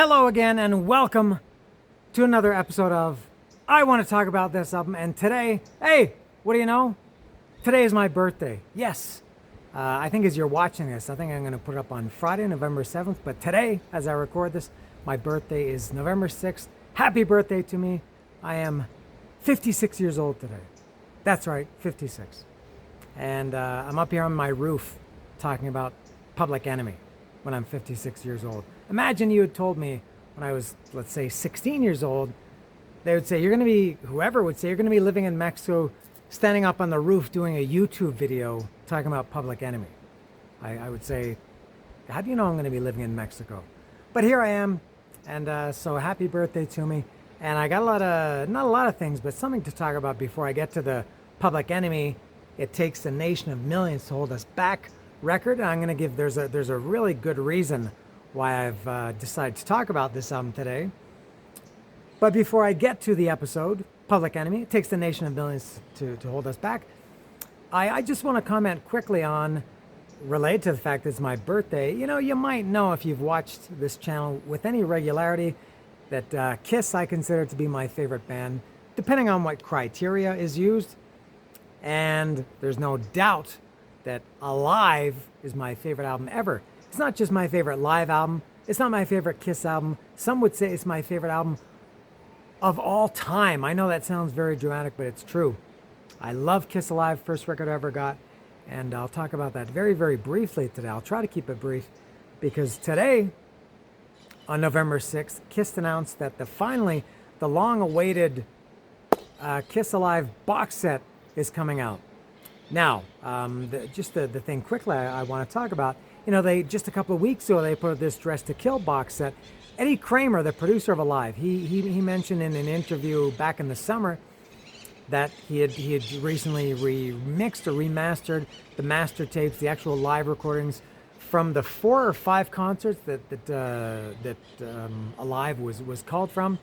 Hello again, and welcome to another episode of I Want to Talk About This Album. And today, hey, what do you know? Today is my birthday. Yes, I think as you're watching this, I think I'm going to put it up on Friday, November 7th. But today, as I record this, my birthday is November 6th. Happy birthday to me. I am 56 years old today. That's right, 56. And I'm up here on my roof talking about Public Enemy when I'm 56 years old. Imagine you had told me when I was, let's say, 16 years old, they would say, whoever would say, you're going to be living in Mexico, standing up on the roof doing a YouTube video talking about Public Enemy. I would say, how do you know I'm going to be living in Mexico? But here I am, and so happy birthday to me. And I got not a lot of things, but something to talk about before I get to the Public Enemy. It takes a nation of millions to hold us back record. And I'm going to give, there's a really good reason why I've decided to talk about this album today. But before I get to the episode, Public Enemy, it takes the nation of millions to hold us back. I just want to comment quickly on, related to the fact that it's my birthday. You know, you might know if you've watched this channel with any regularity that Kiss I consider to be my favorite band, depending on what criteria is used. And there's no doubt that Alive is my favorite album ever. It's not just my favorite live album. It's not my favorite Kiss album. Some would say it's my favorite album of all time. I know that sounds very dramatic, but it's true. I love Kiss Alive, first record I ever got. And I'll talk about that very, very briefly today. I'll try to keep it brief because today, on November 6th, Kiss announced that finally the long-awaited Kiss Alive box set is coming out. Now, the thing quickly I want to talk about, you know, they just a couple of weeks ago, they put this Dress to Kill box set. Eddie Kramer, the producer of Alive, he mentioned in an interview back in the summer that he had recently remixed or remastered the master tapes, the actual live recordings from the 4 or 5 concerts that Alive was called from.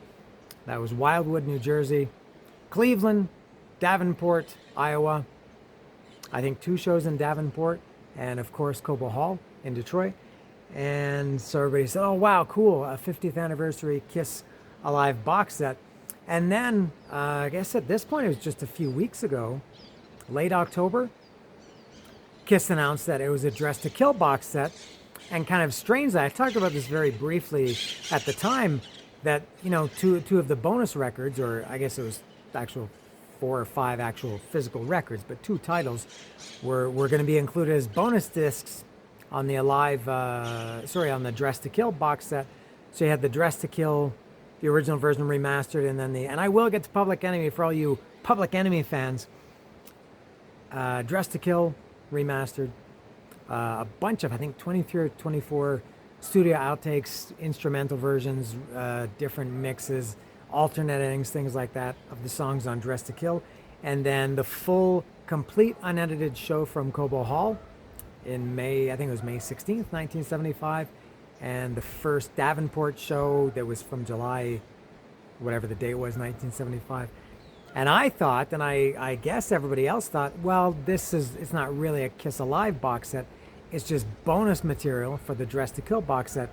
That was Wildwood, New Jersey, Cleveland, Davenport, Iowa. I think 2 shows in Davenport, and of course Cobo Hall in Detroit. And so everybody said, oh wow, cool, a 50th anniversary Kiss Alive box set. And then I guess at this point it was just a few weeks ago, late October, Kiss announced that it was a Dress to Kill box set. And kind of strangely, I talked about this very briefly at the time, that, you know, two of the bonus records, or I guess it was actual 4 or 5 actual physical records, but 2 titles were going to be included as bonus discs on the Alive, on the Dress to Kill box set. So you had the Dress to Kill, the original version remastered, and then and I will get to Public Enemy for all you Public Enemy fans. Dress to Kill remastered, a bunch of, I think 23 or 24 studio outtakes, instrumental versions, different mixes, alternate endings, things like that, of the songs on Dress to Kill. And then the full, complete, unedited show from Cobo Hall in May, I think it was May 16th, 1975. And the first Davenport show that was from July, whatever the date was, 1975. And I thought, and I guess everybody else thought, well, it's not really a Kiss Alive box set. It's just bonus material for the Dress to Kill box set,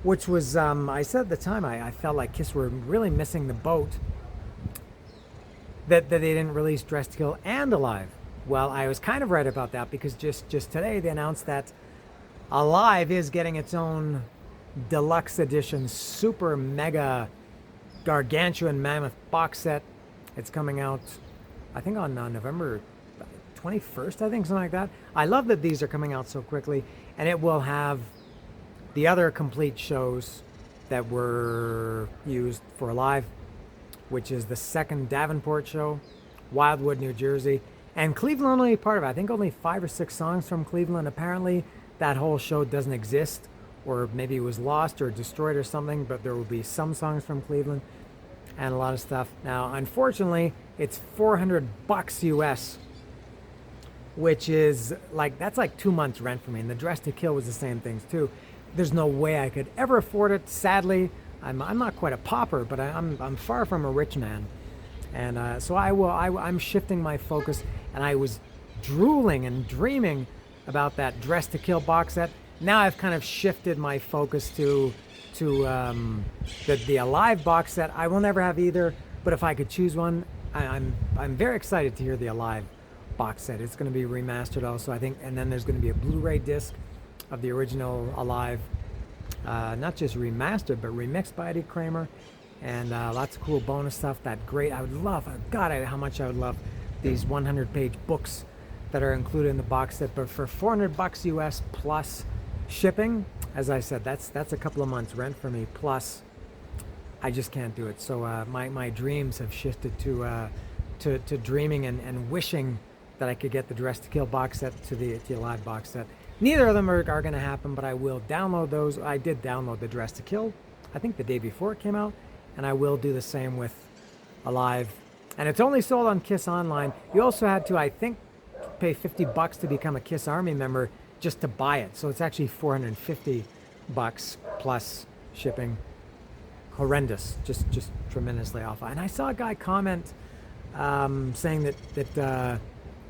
which was, I said at the time, I felt like Kiss were really missing the boat that they didn't release Dress to Kill and Alive. Well, I was kind of right about that, because just today they announced that Alive is getting its own deluxe edition, super mega gargantuan mammoth box set. It's coming out, I think, on November 21st, I think, something like that. I love that these are coming out so quickly, and it will have the other complete shows that were used for Alive, which is the second Davenport show, Wildwood, New Jersey, and Cleveland only part of it. I think only 5 or 6 songs from Cleveland. Apparently that whole show doesn't exist, or maybe it was lost or destroyed or something, but there will be some songs from Cleveland and a lot of stuff. Now, unfortunately, it's $400 US, which is that's like 2 months rent for me. And the Dress to Kill was the same things too. There's no way I could ever afford it. Sadly, I'm not quite a pauper, but I'm far from a rich man. And so I'm shifting my focus, and I was drooling and dreaming about that Dress to Kill box set. Now I've kind of shifted my focus to to the Alive box set. I will never have either, but if I could choose one, I'm very excited to hear the Alive box set. It's going to be remastered also, I think, and then there's going to be a Blu-ray disc of the original Alive, not just remastered but remixed by Eddie Kramer, and lots of cool bonus stuff. That great, I would love, God, how much I would love these 100-page books that are included in the box set, but for $400 US plus shipping, as I said, that's a couple of months rent for me, plus I just can't do it. So my dreams have shifted to dreaming and wishing that I could get the Dress to Kill box set to the Alive box set. Neither of them are going to happen, but I will download those. I did download the Dress to Kill, I think the day before it came out, and I will do the same with Alive. And it's only sold on Kiss Online. You also had to, I think, pay $50 to become a Kiss Army member just to buy it. So it's actually $450 plus shipping. Horrendous, just tremendously awful. And I saw a guy comment saying that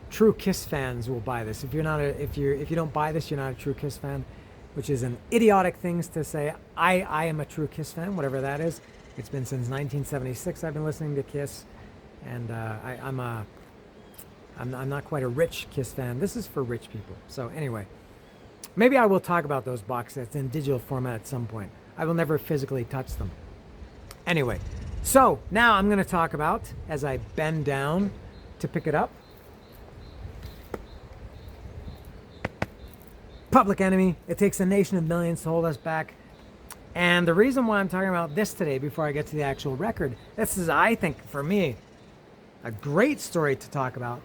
true Kiss fans will buy this. If you don't buy this, you're not a true Kiss fan, which is an idiotic thing to say. I am a true Kiss fan, whatever that is. It's been since 1976 I've been listening to Kiss, and I'm not quite a rich Kiss fan. This is for rich people. So anyway, maybe I will talk about those box sets in digital format at some point. I will never physically touch them. Anyway, so now I'm going to talk about, as I bend down to pick it up, Public Enemy. It takes a nation of millions to hold us back. And the reason why I'm talking about this today, before I get to the actual record, this is, I think, for me, a great story to talk about.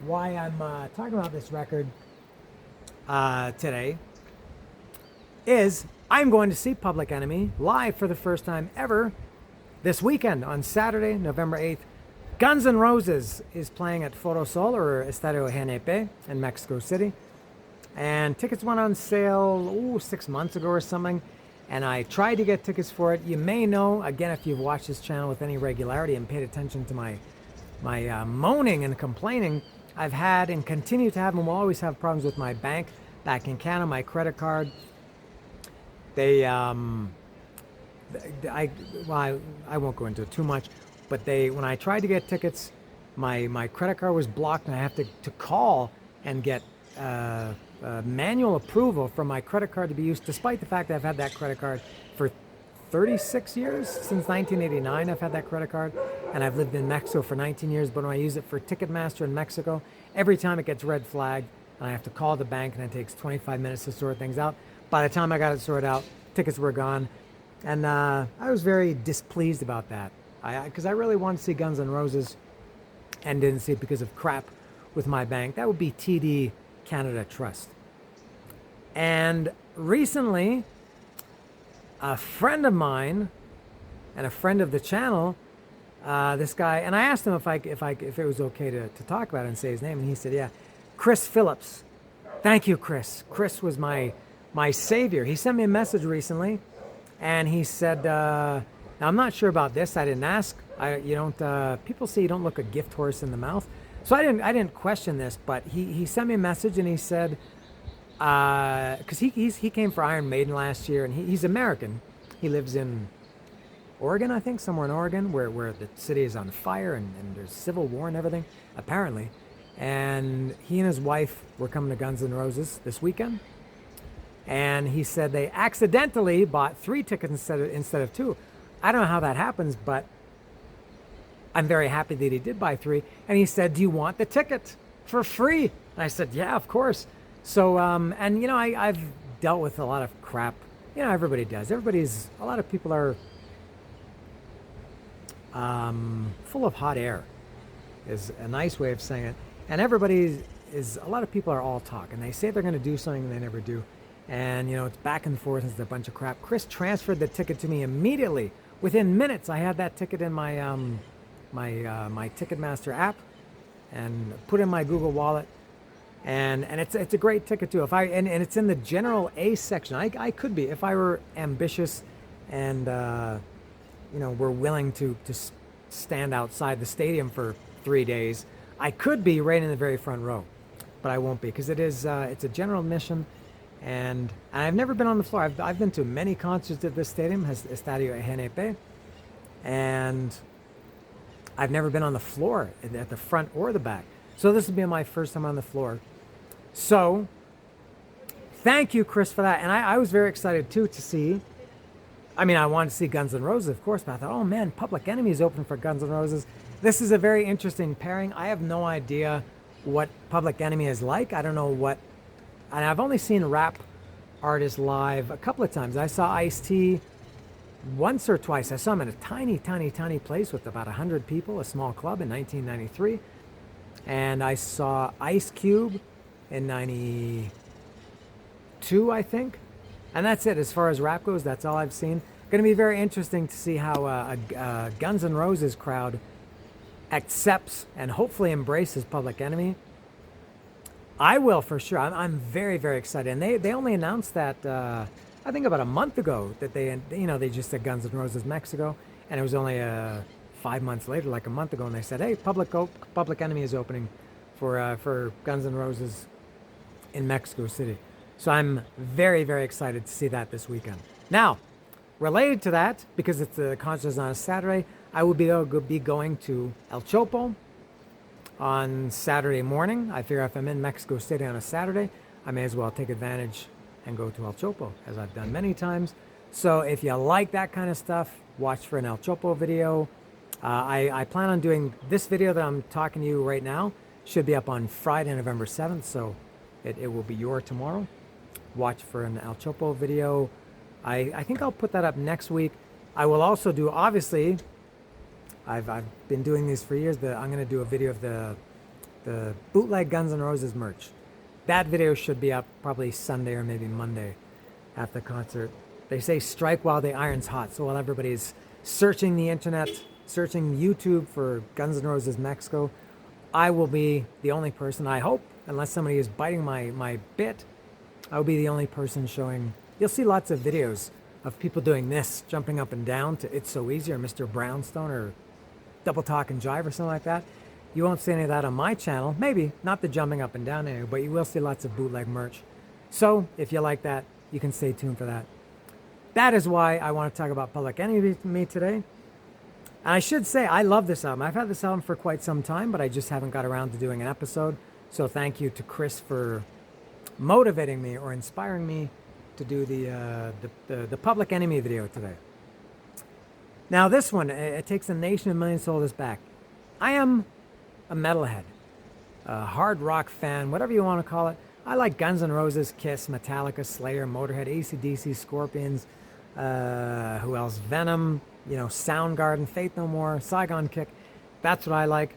Why I'm talking about this record today is I'm going to see Public Enemy live for the first time ever this weekend on Saturday, November 8th. Guns N' Roses is playing at Foro Sol, or Estadio GNP in Mexico City. And tickets went on sale 6 months ago or something. And I tried to get tickets for it. You may know, again, if you've watched this channel with any regularity and paid attention to my moaning and complaining, I've had and continue to have and will always have problems with my bank back in Canada, my credit card. I won't go into it too much, but when I tried to get tickets, my credit card was blocked, and I have to call and get manual approval for my credit card to be used, despite the fact that I've had that credit card for 36 years. Since 1989 I've had that credit card, and I've lived in Mexico for 19 years, but when I use it for Ticketmaster in Mexico, every time it gets red flagged, and I have to call the bank, and it takes 25 minutes to sort things out. By the time I got it sorted out, tickets were gone, and I was very displeased about that, because I really wanted to see Guns N' Roses and didn't see it because of crap with my bank. That would be TD Canada Trust. And recently, a friend of mine and a friend of the channel, this guy, and I asked him if it was okay to talk about it and say his name, and he said, yeah, Chris Phillips. Thank you, Chris. Chris was my savior. He sent me a message recently, and he said, now I'm not sure about this. I didn't ask. People say you don't look a gift horse in the mouth. So I didn't question this, but he sent me a message, and he said, because he came for Iron Maiden last year, and he's American. He lives in Oregon, I think, somewhere in Oregon, where the city is on fire and there's civil war and everything, apparently. And he and his wife were coming to Guns N' Roses this weekend, and he said they accidentally bought 3 tickets instead of 2. I don't know how that happens, but I'm very happy that he did buy 3. And he said, do you want the ticket for free? And I said, yeah, of course. So, and I've dealt with a lot of crap. Everybody does. A lot of people are full of hot air, is a nice way of saying it. And a lot of people are all talk, and they say they're going to do something and they never do. And, it's back and forth, and it's a bunch of crap. Chris transferred the ticket to me immediately. Within minutes, I had that ticket in my my Ticketmaster app, and put in my Google Wallet, and it's a great ticket too. And it's in the general A section. I could be, if I were ambitious, and were willing to stand outside the stadium for 3 days, I could be right in the very front row, but I won't be, because it's a general admission, And I've never been on the floor. I've been to many concerts at this stadium, Estadio GNP, and I've never been on the floor at the front or the back. So this will be my first time on the floor. So thank you, Chris, for that. And I was very excited too to see. I mean, I wanted to see Guns N' Roses, of course, but I thought, oh man, Public Enemy is open for Guns N' Roses. This is a very interesting pairing. I have no idea what Public Enemy is like. I don't know what, and I've only seen rap artists live a couple of times. I saw Ice-T once or twice. I saw him in a tiny, tiny, tiny place with about 100 people, a small club in 1993. And I saw Ice Cube in 92, I think. And that's it. As far as rap goes, that's all I've seen. Going to be very interesting to see how a Guns N' Roses crowd accepts and hopefully embraces Public Enemy. I will for sure. I'm very, very excited. And they only announced that, I think about a month ago, that they just said Guns N' Roses Mexico. And it was only 5 months later, like a month ago, and they said, hey, Public Enemy is opening for Guns N' Roses in Mexico City. So I'm very, very excited to see that this weekend. Now, related to that, because the concert is on a Saturday, I will be going to El Chopo on Saturday morning. I figure if I'm in Mexico City on a Saturday, I may as well take advantage and go to El Chopo, as I've done many times. So if you like that kind of stuff, watch for an El Chopo video. I plan on doing this video that I'm talking to you right now. Should be up on Friday, November 7th, so it will be your tomorrow. Watch for an El Chopo video. I think I'll put that up next week. I will also do, obviously, I've been doing these for years, I'm going to do a video of the bootleg Guns N' Roses merch. That video should be up probably Sunday or maybe Monday after the concert. They say strike while the iron's hot, so while everybody's searching the internet, searching YouTube for Guns N' Roses Mexico, I will be the only person, I hope, unless somebody is biting my bit, I'll be the only person showing. You'll see lots of videos of people doing this, jumping up and down to It's So Easy or Mr. Brownstone or Double Talk and Jive or something like that. You won't see any of that on my channel. Maybe, not the jumping up and down area, but you will see lots of bootleg merch. So, if you like that, you can stay tuned for that. That is why I want to talk about Public Enemy today. And I should say, I love this album. I've had this album for quite some time, but I just haven't got around to doing an episode. So thank you to Chris for motivating me or inspiring me to do the Public Enemy video today. Now this one, it takes a nation of millions to hold us back. I am a metalhead, a hard rock fan, whatever you want to call it. I like Guns N' Roses, Kiss, Metallica, Slayer, Motorhead, AC/DC, Scorpions, who else? Venom, Soundgarden, Faith No More, Saigon Kick. That's what I like.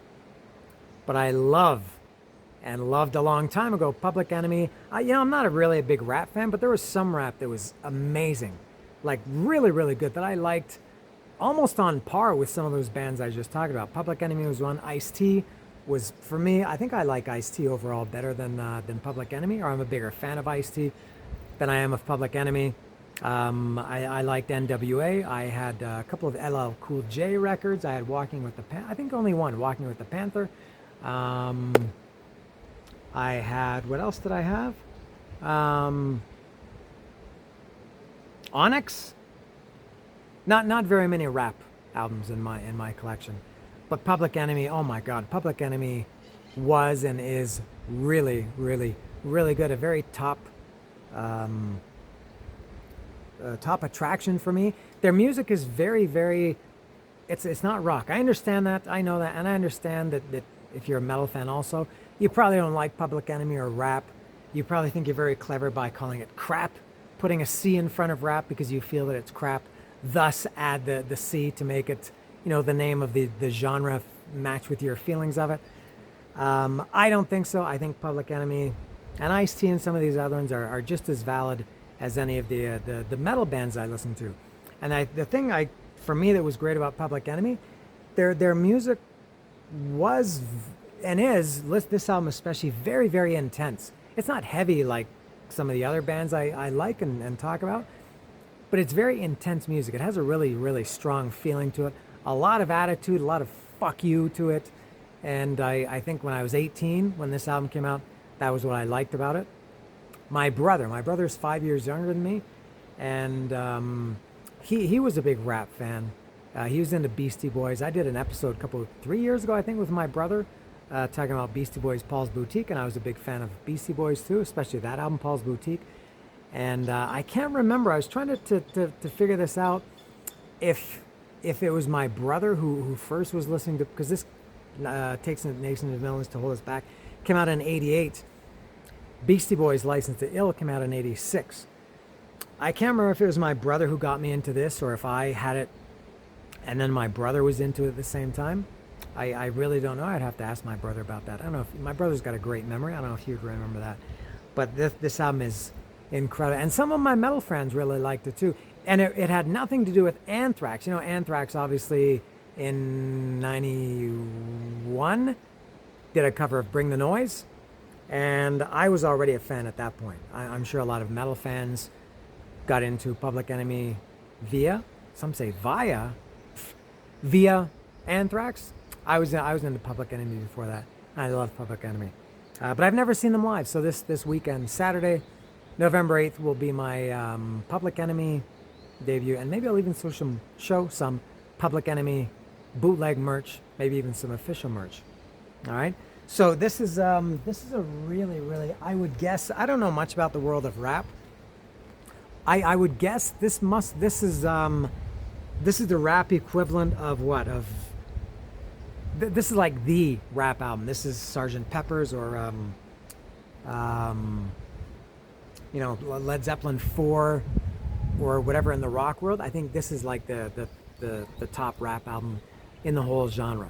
But I love, and loved a long time ago, Public Enemy. I'm not really a big rap fan, but there was some rap that was amazing. Like really, really good that I liked, almost on par with some of those bands I just talked about. Public Enemy was one. Ice-T was, for me, I think I like Ice-T overall better than Public Enemy, or I'm a bigger fan of Ice-T than I am of Public Enemy. I liked NWA. I had a couple of LL Cool J records. I had Walking with the I think only one, Walking with the Panther. I had, what else did I have? Onyx. Not very many rap albums in my collection, but Public Enemy. Oh my God, Public Enemy was and is really, really, really good. A very top attraction for me. Their music is very, very. It's not rock. I understand that. I know that, and I understand that if you're a metal fan, also, you probably don't like Public Enemy or rap. You probably think you're very clever by calling it crap, putting a C in front of rap because you feel that it's crap. Thus, add the C to make it, the name of the genre match with your feelings of it. I don't think so. I think Public Enemy and Ice-T and some of these other ones are just as valid as any of the metal bands I listen to. And the thing for me that was great about Public Enemy, their music was and is, this album especially, very, very intense. It's not heavy like some of the other bands I like and talk about, but it's very intense music. It has a really, really strong feeling to it, a lot of attitude, a lot of fuck you to it. And I think when I was 18, when this album came out, that was what I liked about it. my brother. My brother's 5 years younger than me, and he was a big rap fan. He was into Beastie Boys. I did an episode 3 years ago, I think, with my brother, talking about Beastie Boys, Paul's Boutique, and I was a big fan of Beastie Boys too, especially that album, Paul's Boutique. And I can't remember. I was trying to figure this out, if it was my brother who first was listening to, because this Takes a Nation of Millions to Hold Us Back came out in '88. Beastie Boys' License to Ill came out in '86. I can't remember if it was my brother who got me into this, or if I had it and then my brother was into it at the same time. I really don't know. I'd have to ask my brother about that. I don't know if my brother's got a great memory. I don't know if you'd remember that. But this album is incredible. And some of my metal friends really liked it too. And it had nothing to do with Anthrax. You know, Anthrax obviously in '91 did a cover of Bring the Noise. And I was already a fan at that point. I'm sure a lot of metal fans got into Public Enemy via Anthrax. I was into Public Enemy before that. I love Public Enemy, but I've never seen them live. So this weekend, Saturday, November 8th, will be my Public Enemy debut, and maybe I'll even show some Public Enemy bootleg merch, maybe even some official merch. All right. So this is a really, I would guess, I don't know much about the world of rap. I would guess this is the rap equivalent of what? This is like the rap album. This is Sgt. Pepper's or Led Zeppelin 4 or whatever in the rock world. I think this is like the top rap album in the whole genre.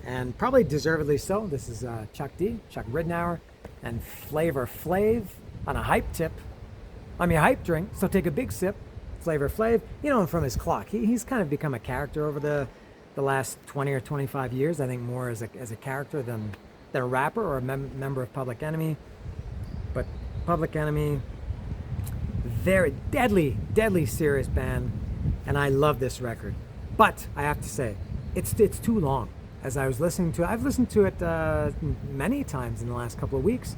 And probably deservedly so. This is Chuck Ridnour, and Flavor Flav on a hype tip. I mean, a hype drink, so take a big sip. Flavor Flav, you know him from his clock. He's kind of become a character over the last 20 or 25 years. I think more as a character than a rapper or a member of Public Enemy. But Public Enemy, very deadly serious band, and I love this record. But I have to say, it's too long. As I was listening to it, I've listened to it many times in the last couple of weeks,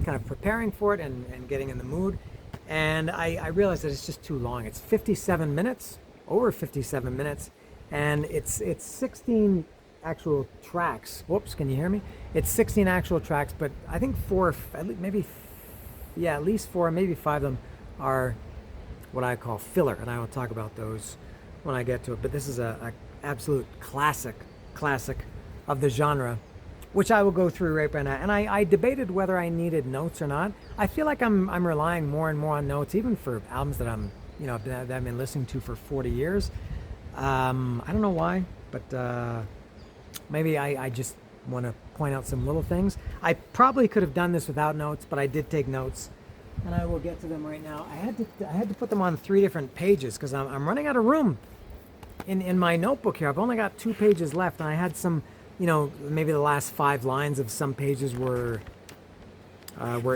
kind of preparing for it and getting in the mood. And I realized that it's just too long. It's 57 minutes, over 57 minutes, and it's 16 actual tracks. Whoops, can you hear me? It's 16 actual tracks, but I think at least four, maybe five of them are what I call filler, and I will talk about those when I get to it. But this is a absolute classic of the genre, which I will go through right now. And I debated whether I needed notes or not. I feel like I'm relying more and more on notes, even for albums that that I've been listening to for 40 years. I don't know why, but maybe I just want to point out some little things. I probably could have done this without notes, but I did take notes, and I will get to them right now. I had to put them on 3 different pages because I'm running out of room in my notebook here. I've only got 2 pages left, and I had some, maybe the last 5 lines of some pages were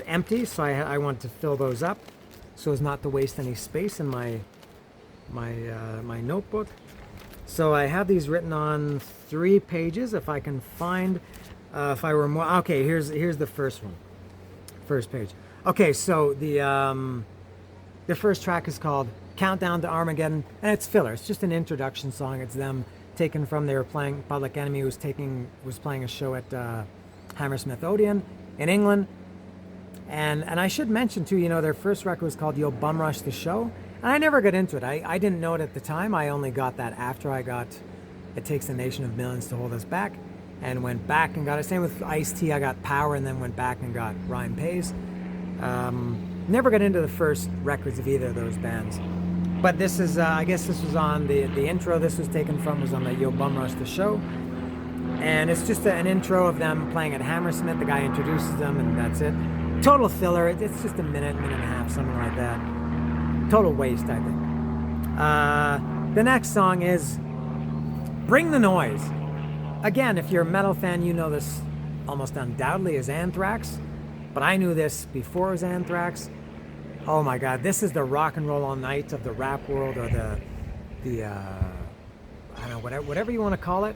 empty, so I wanted to fill those up so as not to waste any space in my notebook. So I have these written on 3 pages. If I can find, if I were more, okay, here's the first one, first page. Okay, so the first track is called Countdown to Armageddon, and it's filler. It's just an introduction song. It's them taken from, they were playing, Public Enemy was playing a show at Hammersmith Odeon in England. And I should mention too, their first record was called You'll Bum Rush the Show. And I never got into it. I didn't know it at the time. I only got that after I got It Takes a Nation of Millions to Hold Us Back, and went back and got it. Same with Ice-T. I got Power and then went back and got Rhyme Pays. Never got into the first records of either of those bands. But this is, I guess this was on the intro this was taken from, was on the You'll Bum Rush the Show. And it's just an intro of them playing at Hammersmith. The guy introduces them, and that's it. Total filler. It's just a minute and a half, something like that. Total waste, I think. The next song is Bring the Noise. Again, if you're a metal fan, you know this almost undoubtedly as Anthrax. But I knew this before it was Anthrax. Oh my God, this is the rock and roll all night of the rap world, or the I don't know, whatever you want to call it.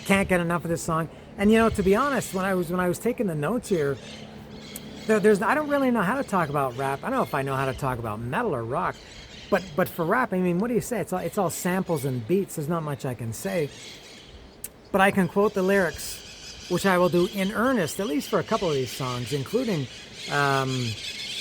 Can't get enough of this song. And to be honest, when I was taking the notes here, There's I don't really know how to talk about rap. I don't know if I know how to talk about metal or rock, but for rap, I mean, what do you say? It's all samples and beats. There's not much I can say, but I can quote the lyrics, which I will do in earnest, at least for a couple of these songs, including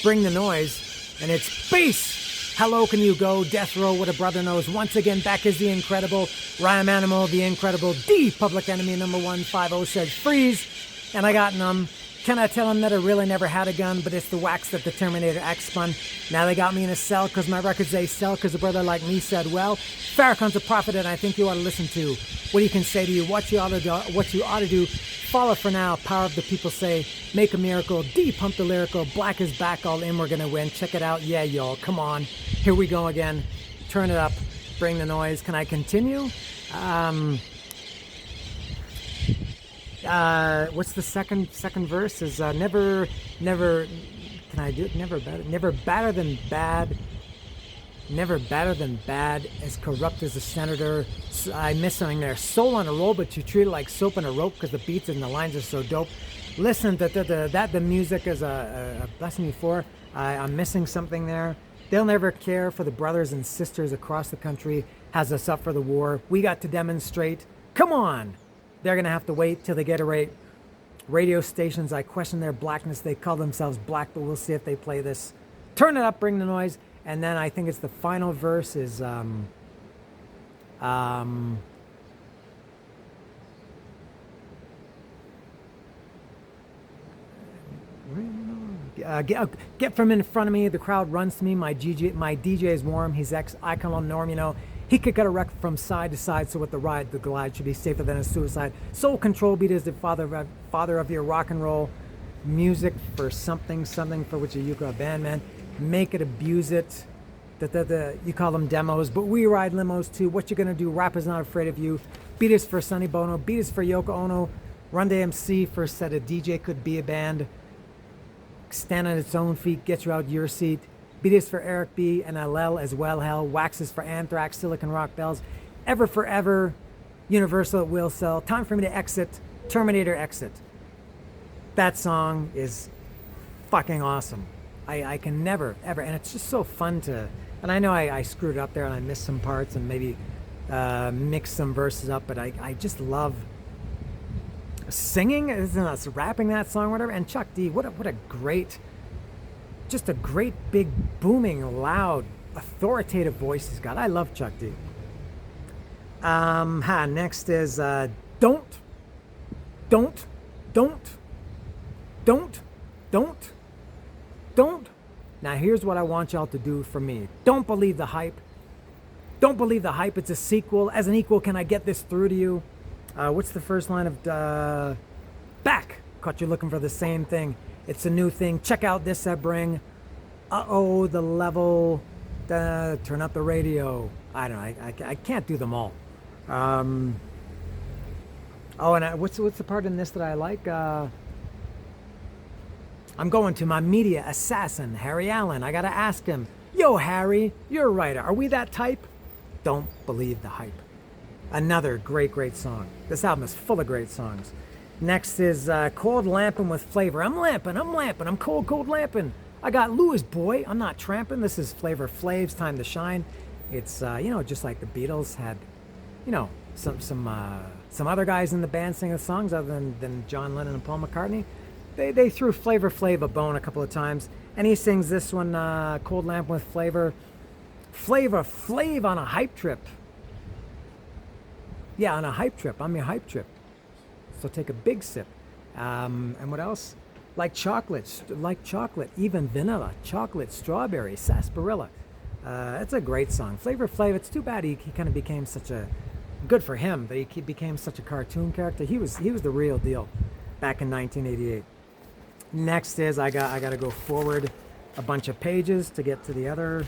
"Bring the Noise," and it's bass. Hello, can you go? Death Row, what a brother knows. Once again, back is the incredible Rhyme Animal, the incredible D. Public Enemy number 150 says freeze, and I got numb. Can I tell him that I really never had a gun, but it's the wax that the Terminator X spun? Now they got me in a cell because my records they sell, because a brother like me said, well, Farrakhan's a prophet and I think you ought to listen to. What he can say to you, what you ought to do, follow for now, power of the people say, make a miracle, D-pump the lyrical, black is back, all in, we're gonna win, check it out, yeah y'all, come on, here we go again, turn it up, bring the noise. Can I continue? What's the second verse? Is never. Can I do it? Never better than bad. Never better than bad. As corrupt as a senator. I miss something there. Soul on a roll, but you treat it like soap on a rope because the beats and the lines are so dope. Listen, the music is a blessing before. I'm missing something there. They'll never care for the brothers and sisters across the country. Has us up for the war. We got to demonstrate. Come on. They're going to have to wait till they get a rate. Radio stations, I question their blackness. They call themselves black, but we'll see if they play this. Turn it up, bring the noise. And then I think it's the final verse is... get from in front of me. The crowd runs to me. My DJ is warm. He's ex-icon on norm, you know. He could get a record from side to side, so with the glide should be safer than a suicide. Soul Control Beat is the father of your rock and roll music for something for which you call a band, man. Make it, abuse it. You call them demos, but we ride limos too. What you gonna do? Rap is not afraid of you. Beat is for Sonny Bono. Beat is for Yoko Ono. Run DMC for said a DJ could be a band. Stand on its own feet, get you out your seat. Beat is for Eric B. and LL as well, hell. Wax is for Anthrax, Silicon Rock Bells. Ever Forever, Universal at Will Sell. Time for me to exit, Terminator Exit. That song is fucking awesome. I can never, ever, and it's just so fun to, and I know I screwed it up there and I missed some parts and maybe mixed some verses up, but I just love singing, rapping that song, whatever. And Chuck D, what a great, just a great big booming loud authoritative voice he's got. I love Chuck D. Next is don't now here's what I want y'all to do for me. Don't believe the hype. Don't believe the hype. It's a sequel. As an equal, can I get this through to you? What's the first line of back? Caught you looking for the same thing. It's a new thing. Check out this I bring. Uh-oh, the level. Turn up the radio. I don't know. I can't do them all. And what's the part in this that I like? I'm going to my media assassin, Harry Allen. I gotta ask him, yo, Harry, you're a writer. Are we that type? Don't believe the hype. Another great song. This album is full of great songs. Next is Cold Lampin' with Flavor. I'm lamping. I'm cold lamping. I got Louis Boy. I'm not tramping. This is Flavor Flav's Time to Shine. It's, just like the Beatles had, some other guys in the band singing songs other than John Lennon and Paul McCartney. They threw Flavor Flav a bone a couple of times, and he sings this one, Cold Lamp with Flavor. Flavor Flav on a hype trip. Yeah, on a hype trip. I'm your hype trip. So take a big sip. And what else? Like chocolate, even vanilla, chocolate, strawberry, sarsaparilla. It's a great song. Flavor Flav, it's too bad he kind of became such a, good for him that he became such a cartoon character. He was the real deal back in 1988. Next is I got to go forward a bunch of pages to get to the other.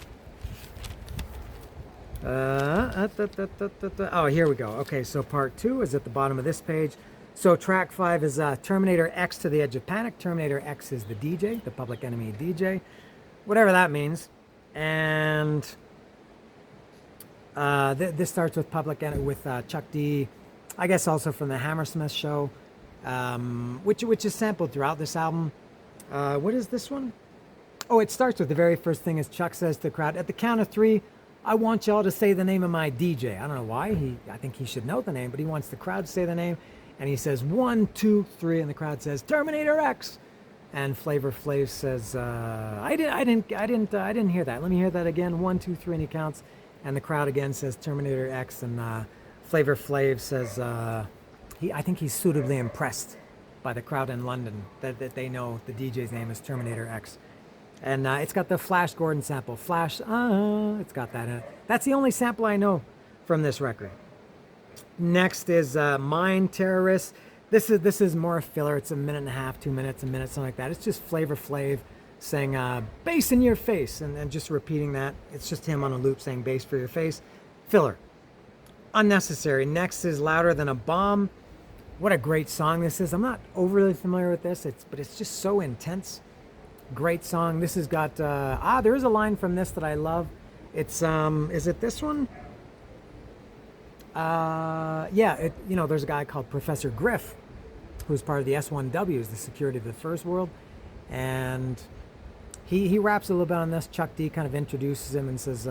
Oh, here we go. Okay, so part 2 is at the bottom of this page. So track 5 is Terminator X to the Edge of Panic. Terminator X is the DJ, the Public Enemy DJ, whatever that means. And this starts with Chuck D, I guess also from the Hammersmith show. Which is sampled throughout this album. What is this one? Oh, it starts with the very first thing is Chuck says to the crowd, at the count of 3, I want y'all to say the name of my DJ. I don't know why. I think he should know the name, but he wants the crowd to say the name. And he says 1, 2, 3, and the crowd says Terminator X. And Flavor Flav says, I didn't hear that. Let me hear that again. 1, 2, 3, and he counts. And the crowd again says Terminator X. And Flavor Flav says, I think he's suitably impressed by the crowd in London that they know the DJ's name is Terminator X. And it's got the Flash Gordon sample. Flash, it's got that in it. That's the only sample I know from this record. Next is Mind Terrorist. This is more filler. It's a minute and a half, 2 minutes, a minute, something like that. It's just Flavor Flav saying bass in your face and just repeating that. It's just him on a loop saying bass for your face. Filler. Unnecessary. Next is Louder Than a Bomb. What a great song this is. I'm not overly familiar with this, but it's just so intense. Great song. This has got there is a line from this that I love. It's is it this one? There's a guy called Professor Griff who's part of the S1Ws, the security of the first world, and he raps a little bit on this. Chuck D kind of introduces him and says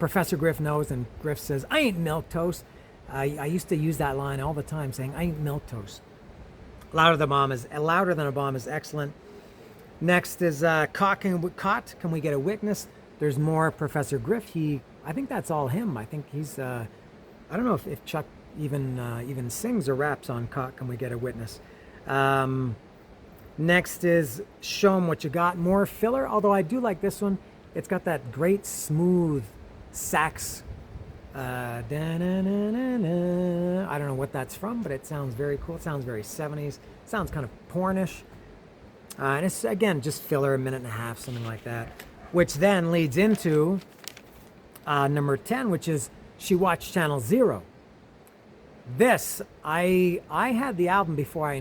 Professor Griff knows, and Griff says, I ain't milquetoast. I used to use that line all the time, saying I ain't milquetoast. Louder Than a Bomb is excellent. Next is Caught, Can We Get a Witness? There's more Professor Griff. I think that's all him. I think he's, I don't know if Chuck even sings or raps on Caught, Can We Get a Witness? Next is Show 'Em What You Got. More filler, although I do like this one. It's got that great smooth sax. I don't know what that's from, but it sounds very cool. It sounds very 70s. It sounds kind of pornish. And it's, again, just filler, a minute and a half, something like that. Which then leads into number 10, which is She Watched Channel Zero. This, I had the album before I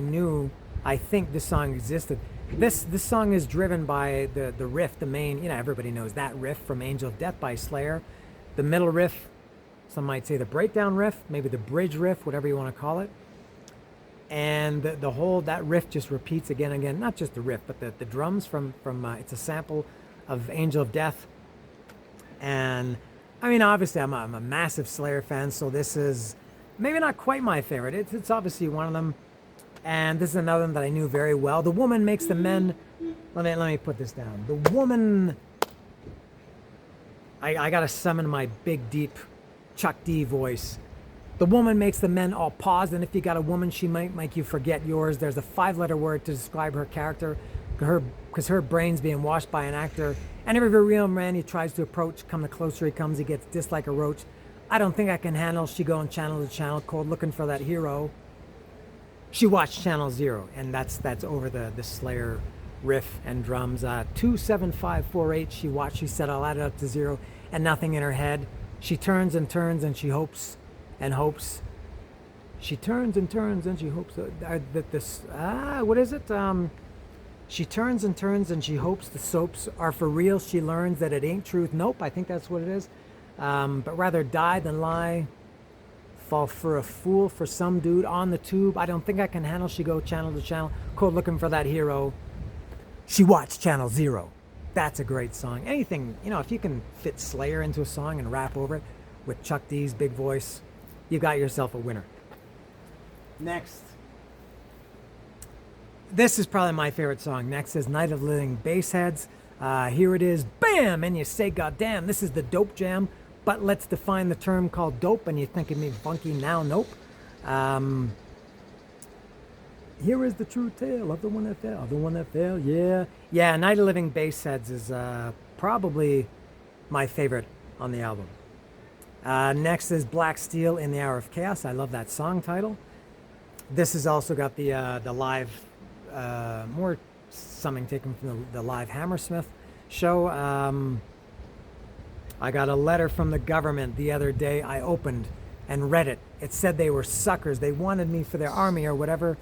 think this song existed. This song is driven by the riff, the main, everybody knows that riff from Angel of Death by Slayer. The middle riff, some might say the breakdown riff, maybe the bridge riff, whatever you want to call it. And that riff just repeats again and again. Not just the riff, but the drums from it's a sample of Angel of Death. And I mean, obviously, I'm a massive Slayer fan, so this is maybe not quite my favorite. It's obviously one of them. And this is another one that I knew very well. The woman makes the men. Let me put this down. The woman. I gotta summon my big, deep Chuck D voice. The woman makes the men all pause, and if you got a woman, she might make you forget yours. There's a 5-letter word to describe her character, because her brain's being washed by an actor. And every real man he tries to approach, come the closer he comes, he gets dissed like a roach. I don't think I can handle. She going channel to channel, cold looking for that hero. She watched Channel Zero, and that's over the Slayer riff and drums. 27548. She watched. She said, "I'll add it up to 0," and nothing in her head. She turns and turns, and she hopes and hopes. She turns and turns, and she hopes that this. What is it? She turns and turns, and she hopes the soaps are for real. She learns that it ain't truth. Nope, I think that's what it is. But rather die than lie. Fall for a fool for some dude on the tube. I don't think I can handle. She go channel to channel, cold looking for that hero. She watched Channel Zero. That's a great song. Anything, if you can fit Slayer into a song and rap over it with Chuck D's big voice, you got yourself a winner. Next. This is probably my favorite song. Next is Night of Living Bassheads. Here it is. Bam! And you say, goddamn, this is the dope jam. But let's define the term called dope, and you think it means funky now. Nope. Here is the true tale of the one that fell, yeah. Yeah, Night of Living Bassheads is probably my favorite on the album. Next is Black Steel in the Hour of Chaos. I love that song title. This has also got the live, more something taken from the live Hammersmith show. I got a letter from the government the other day. I opened and read it. It said they were suckers. They wanted me for their army or whatever.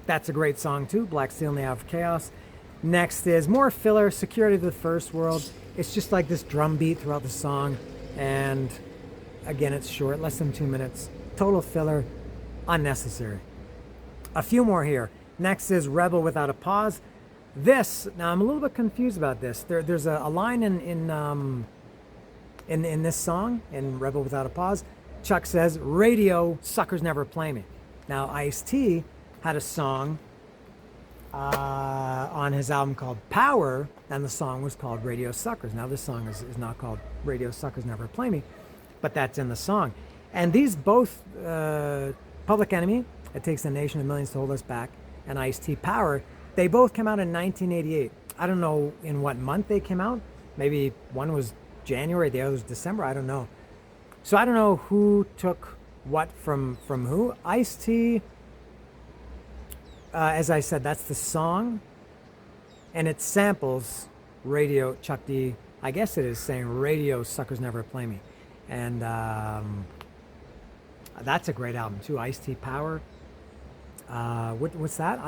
That's a great song too. Black Steel in the Hour of Chaos. Next is more filler, Security of the First World. It's just like this drum beat throughout the song. And again, it's short, less than 2 minutes. Total filler, unnecessary. A few more here. Next is Rebel Without a Pause. This, now I'm a little bit confused about this. There's a line in this song, in Rebel Without a Pause. Chuck says, radio suckers never play me. Now, Ice-T had a song on his album called Power, and the song was called Radio Suckers. Now, this song is not called Radio Suckers Never Play Me, but that's in the song. And these both, Public Enemy, It Takes a Nation of Millions to Hold Us Back, and Ice-T Power, they both came out in 1988. I don't know in what month they came out. Maybe one was January, the other was December. I don't know. So I don't know who took what from who. Ice-T, as I said, that's the song, and it samples Radio Chuck D. I guess it is saying Radio Suckers Never Play Me, and that's a great album too. Ice-T Power. What's that?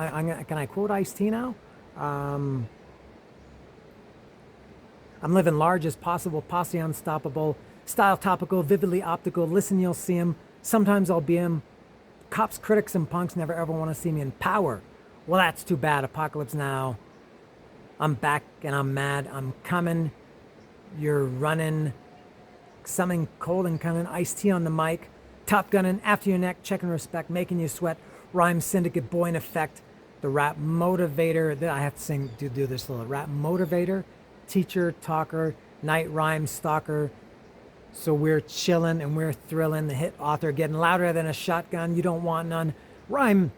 Can I quote Ice-T now? I'm living large as possible, posse unstoppable, style topical, vividly optical. Listen, you'll see him. Sometimes I'll be him. Cops, critics, and punks never ever want to see me in power. Well, that's too bad. Apocalypse Now. I'm back and I'm mad. I'm coming. You're running. Something cold and cunning. Ice-T on the mic. Top gunning after your neck. Checking respect. Making you sweat. Rhyme syndicate. Boy in effect. The rap motivator. I have to sing. Do this little rap motivator. Teacher, talker. Night rhyme stalker. So we're chillin' and we're thrillin'. The hit author getting louder than a shotgun. You don't want none. Rhyme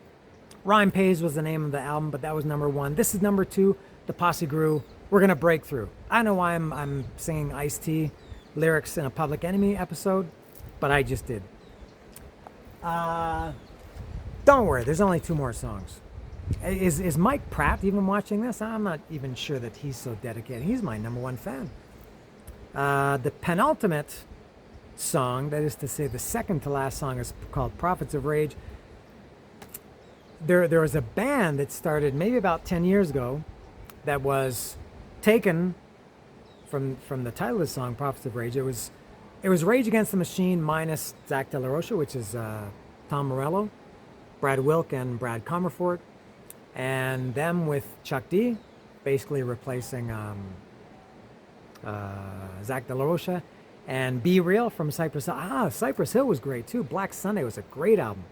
Pays was the name of the album, but that was number one. This is number two. The Posse Grew. We're gonna break through. I don't know why I'm singing Ice-T lyrics in a Public Enemy episode, but I just did. Don't worry. There's only two more songs. Is Mike Pratt even watching this? I'm not even sure that he's so dedicated. He's my number one fan. The penultimate song, that is to say the second to last song, is called Prophets of Rage. There was a band that started maybe about 10 years ago that was taken from the title of the song, Prophets of Rage. It was Rage Against the Machine minus Zach De La Rocha, which is Tom Morello, Brad Wilk, and Brad Comerford, and them with Chuck D, basically replacing Zach De La Rocha, and Be Real from Cypress Hill. Cypress Hill was great too. Black Sunday was a great album.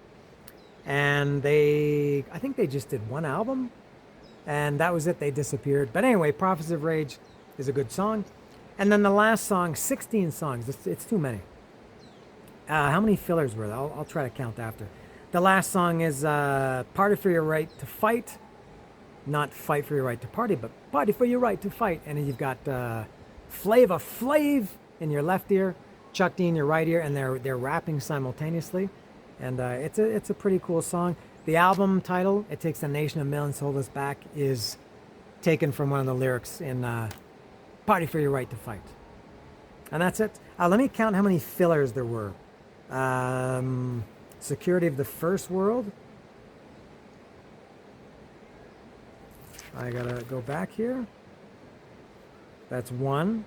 And I think they just did one album, and that was it. They disappeared. But anyway, Prophets of Rage is a good song. And then the last song, 16 songs. It's too many. How many fillers were there? I'll try to count after. The last song is Party for Your Right to Fight. Not Fight for Your Right to Party, but Party for Your Right to Fight. And then you've got Flava Flav in your left ear, Chuck D in your right ear, and they're rapping simultaneously. And it's a pretty cool song. The album title, It Takes a Nation of Millions to Hold Us Back, is taken from one of the lyrics in Party for Your Right to Fight. And that's it. Let me count how many fillers there were. Security of the First World. I gotta go back here. That's one.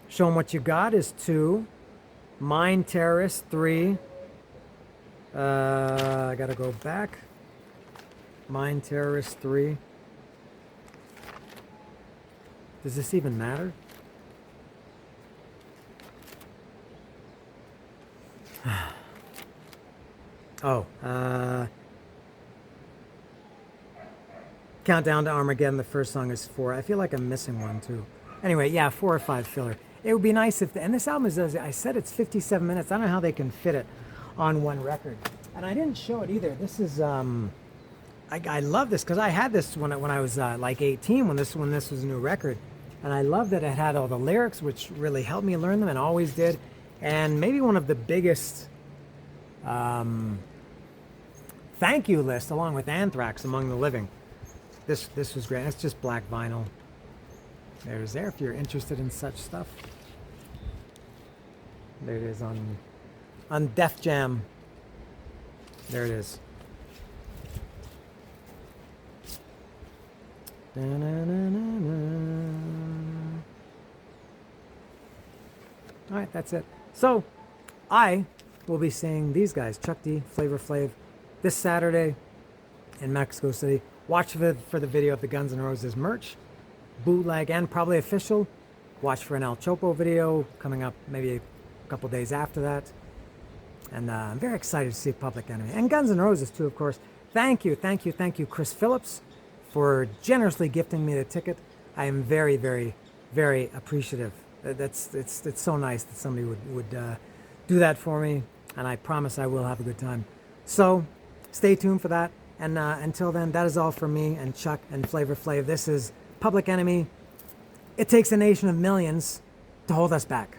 Show 'em What You Got is two. Mind Terrorist, three. I gotta go back. Mind Terrorist 3. Does this even matter? Countdown to Armageddon, the first song is 4. I feel like I'm missing one too. Anyway, yeah, 4 or 5 filler. It would be nice if, and this album is, as I said, it's 57 minutes. I don't know how they can fit it on one record. And I didn't show it either. This is, I love this because I had this when I was like 18 when this was a new record. And I love that it had all the lyrics, which really helped me learn them and always did. And maybe one of the biggest thank you list, along with Anthrax, Among the Living. This was great. It's just black vinyl. There's there if you're interested in such stuff. There it is on Def Jam. There it is. All right, that's it. So I will be seeing these guys, Chuck D, Flavor Flav, this Saturday in Mexico City. Watch for the video of the Guns N' Roses merch, bootleg and probably official. Watch for an El Chopo video coming up maybe a couple days after that. And I'm very excited to see Public Enemy. And Guns N' Roses too, of course. Thank you, Chris Phillips, for generously gifting me the ticket. I am very, very, very appreciative. It's so nice that somebody would do that for me, and I promise I will have a good time. So stay tuned for that. And until then, that is all from me and Chuck and Flavor Flav. This is Public Enemy. It takes a nation of millions to hold us back.